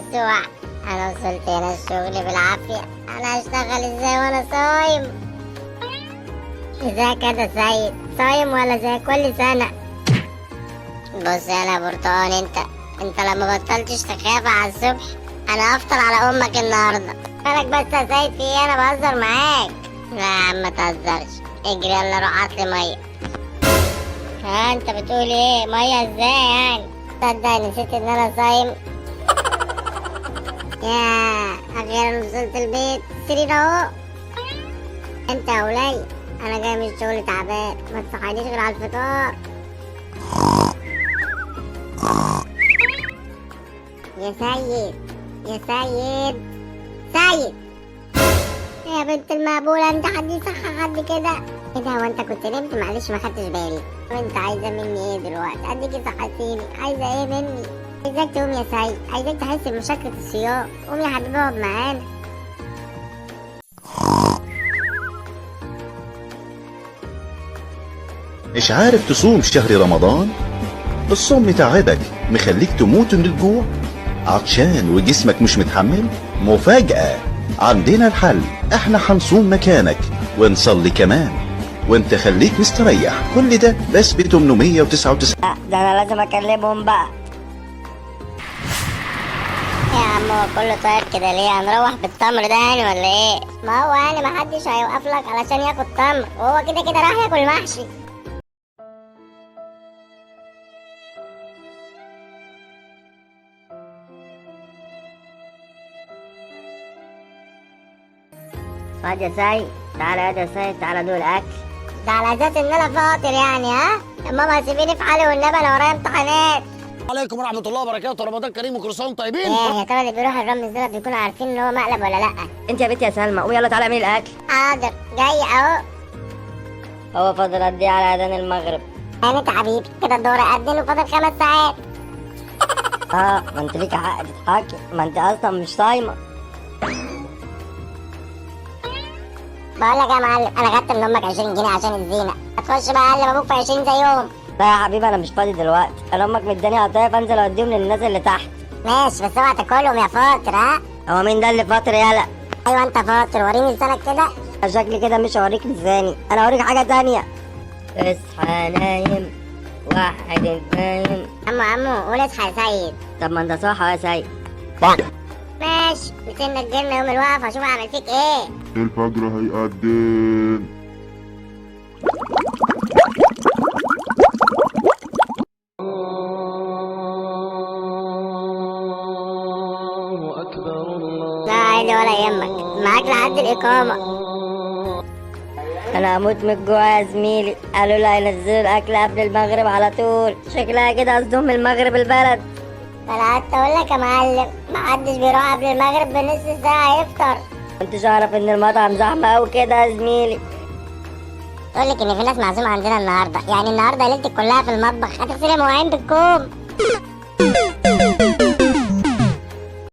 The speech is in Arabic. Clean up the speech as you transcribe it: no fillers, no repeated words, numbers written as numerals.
يسوع، انا وصلت هنا الشغل بالعافية. انا هشتغل ازاي وانا صايم؟ ازاي كده سيد؟ صايم ولا زي كل سنة؟ بص يا برتقال، انت لما بطلتش تخاف على الصبح انا هفطر على امك النهارده. مالك بس يا سيد؟ في ايه؟ انا بهزر معاك. لا يا عم ما تهزرش، اجري يلا روح هاتلي ميه. ها انت بتقول ايه؟ ميه ازاي يعني؟ تصدق نسيت ان انا صايم. يا اخيرا وصلت البيت، سرير اهو. انت يا ولي، انا جاي من الشغل تعبان، ما تصحينيش غير على الفطار. يا سيد، يا سيد، سيد يا بنت المقبولة، انت حد يصحى حد كده؟ ايه ده؟ هو انت كنت نمت؟ معلش ما خدتش بالي. وانت عايزة مني ايه دلوقتي؟ اديكي صحتيني، عايزة ايه مني؟ عايزاك تقوم يا سيد، عايزاك تحس بمشقة الصيام. قوم يا حبيبي اقعد معانا. مش عارف تصوم شهر رمضان؟ الصوم متعبك مخليك تموت من الجوع، عطشان وجسمك مش متحمل؟ مفاجأة، عندنا الحل، احنا هنصوم مكانك ونصلي كمان وانت خليك مستريح. كل ده بس ب 899. ده انا لازم اكلمهم بقى. يا عم هو كله طاير كده ليه؟ هنروح بالتمر ده يعني ولا ايه؟ ما هو يعني ما حدش هيوقف لك علشان ياخد تمر، وهو كده كده راح ياكل محشي. خد يا سيد، تعالى يا سيد، تعالى دول اكل. ده على اساس ان انا فاطر يعني؟ ها يا ماما سيبيني في حالي والنبي، انا ورايا امتحانات. عليكم ورحمة الله وبركاته، رمضان كريم وكل سنة وانتم طيبين. ايه يا ترى اللي بيروح الرمز دول بيكونوا عارفين ان هو مقلب ولا لا؟ انت يا بنت يا سلمى قومي يلا تعالى اعملي الاكل. حاضر جاي اهو. هو فاضل قد ايه على اذان المغرب؟ انت حبيبي كده الدور قدن وفاضل 5 ساعات. ما انت ليكي حق تضحكي، ما انت اصلا مش صايمه. بقول لك يا معلم، انا خدت من امك 20 جنيه عشان الزينه، هتخش بقى اقلب ابوك في 20 زيهم. لا يا حبيبي انا مش فاضي دلوقتي، انا امك مداني عطيه فانزل اوديهم للناس اللي تحت. ماشي بس اوعى تاكلهم يا فاطر. ها هو مين ده اللي فاطر يالا؟ ايوه انت فاطر، وريني لسانك كده. شكلي كده مش هوريك لساني، انا هوريك حاجه تانية. اصحى نايم واحد نايم. عمو قول اصحى يا سيد. طب ما انت صح يا سيد. ماشي، بتنك جبنا يوم الوقفه، اشوف اعمل فيك ايه. الفجر هيقدم. لا عادي ولا يهمك، معاك لحد الإقامة. انا هموت من الجوع يا زميلي، قالوا لي هينزلوا الاكل قبل المغرب على طول، شكلها كده قصدهم المغرب البلد. فأنا قعدت أقول لك يا معلم، محدش بيروح قبل المغرب بنص ساعة يفطر. كنتش اعرف ان المطعم زحمه قوي كده يا زميلي. تقول لك إن في ناس معزومة عندنا النهاردة، يعني النهاردة ليلتك كلها في المطبخ، هتغسلي مواعين بالكوم.